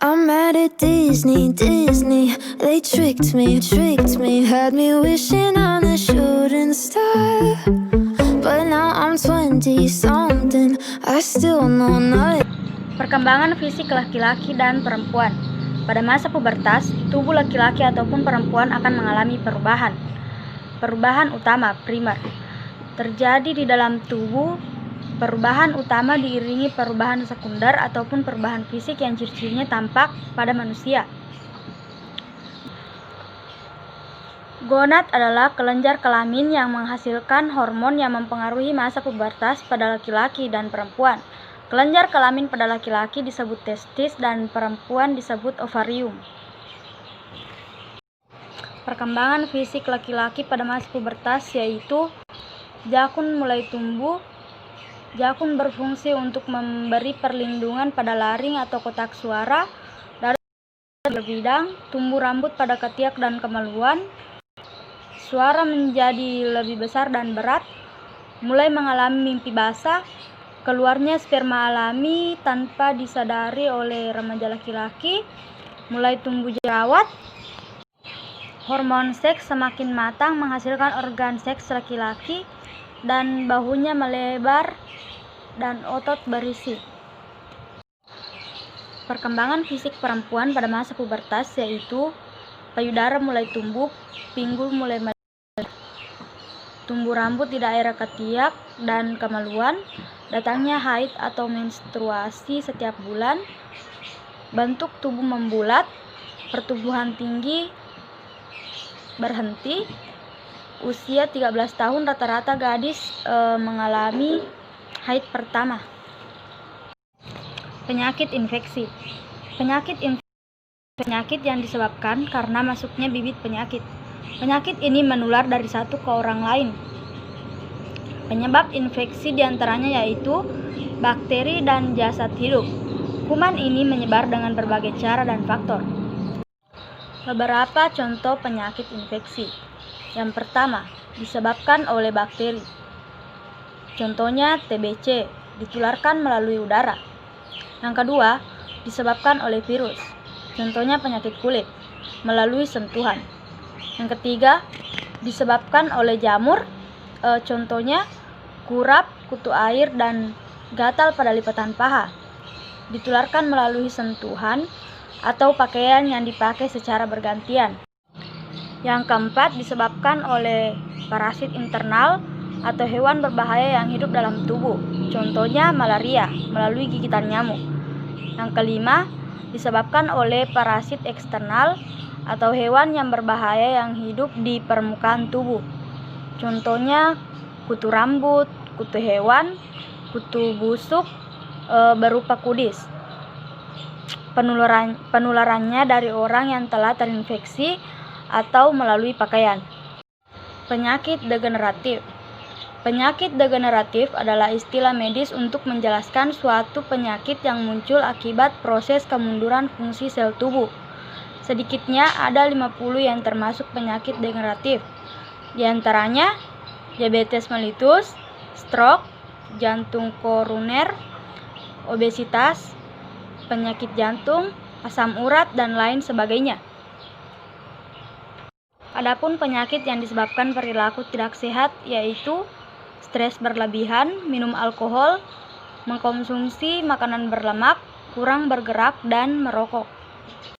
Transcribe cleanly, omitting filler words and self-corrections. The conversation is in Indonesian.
I'm mad at Disney, they tricked me, had me wishing on a shooting star. But now I'm 20 something, I still know nothing. Perkembangan fisik laki-laki dan perempuan. Pada masa pubertas, tubuh laki-laki ataupun perempuan akan mengalami perubahan. Perubahan utama, primer, terjadi di dalam tubuh. Perubahan utama diiringi perubahan sekunder ataupun perubahan fisik yang ciri-cirinya tampak pada manusia. Gonad adalah kelenjar kelamin yang menghasilkan hormon yang mempengaruhi masa pubertas pada laki-laki dan perempuan. Kelenjar kelamin pada laki-laki disebut testis dan perempuan disebut ovarium. Perkembangan fisik laki-laki pada masa pubertas yaitu jakun mulai tumbuh. Jakun berfungsi untuk memberi perlindungan pada laring atau kotak suara. Dari berbidang, tumbuh rambut pada ketiak dan kemaluan. Suara menjadi lebih besar dan berat. Mulai mengalami mimpi basah. Keluarnya sperma alami tanpa disadari oleh remaja laki-laki. Mulai tumbuh jerawat. Hormon seks semakin matang menghasilkan organ seks laki-laki dan bahunya melebar dan otot berisi. Perkembangan fisik perempuan pada masa pubertas yaitu payudara mulai tumbuh, pinggul mulai melebar, tumbuh rambut di daerah ketiak dan kemaluan, datangnya haid atau menstruasi setiap bulan, bentuk tubuh membulat, pertumbuhan tinggi berhenti. Usia 13 tahun rata-rata gadis mengalami haid pertama. Penyakit infeksi. Penyakit yang disebabkan karena masuknya bibit penyakit. Penyakit ini menular dari satu ke orang lain. Penyebab infeksi diantaranya yaitu bakteri dan jasad hidup. Kuman ini menyebar dengan berbagai cara dan faktor. Beberapa contoh penyakit infeksi. Yang pertama, disebabkan oleh bakteri. Contohnya TBC, ditularkan melalui udara. Yang kedua, disebabkan oleh virus. Contohnya penyakit kulit, melalui sentuhan. Yang ketiga, disebabkan oleh jamur. Contohnya kurap, kutu air, dan gatal pada lipatan paha. Ditularkan melalui sentuhan atau pakaian yang dipakai secara bergantian. Yang keempat, disebabkan oleh parasit internal atau hewan berbahaya yang hidup dalam tubuh. Contohnya malaria melalui gigitan nyamuk. Yang kelima, disebabkan oleh parasit eksternal atau hewan yang berbahaya yang hidup di permukaan tubuh. Contohnya kutu rambut, kutu hewan, kutu busuk berupa kudis. Penularannya dari orang yang telah terinfeksi atau melalui pakaian. Penyakit degeneratif. Penyakit degeneratif adalah istilah medis untuk menjelaskan suatu penyakit yang muncul akibat proses kemunduran fungsi sel tubuh. Sedikitnya ada 50 yang termasuk penyakit degeneratif. Di antaranya diabetes mellitus, stroke, jantung koroner, obesitas, penyakit jantung, asam urat, dan lain sebagainya. Adapun penyakit yang disebabkan perilaku tidak sehat yaitu stres berlebihan, minum alkohol, mengkonsumsi makanan berlemak, kurang bergerak, dan merokok.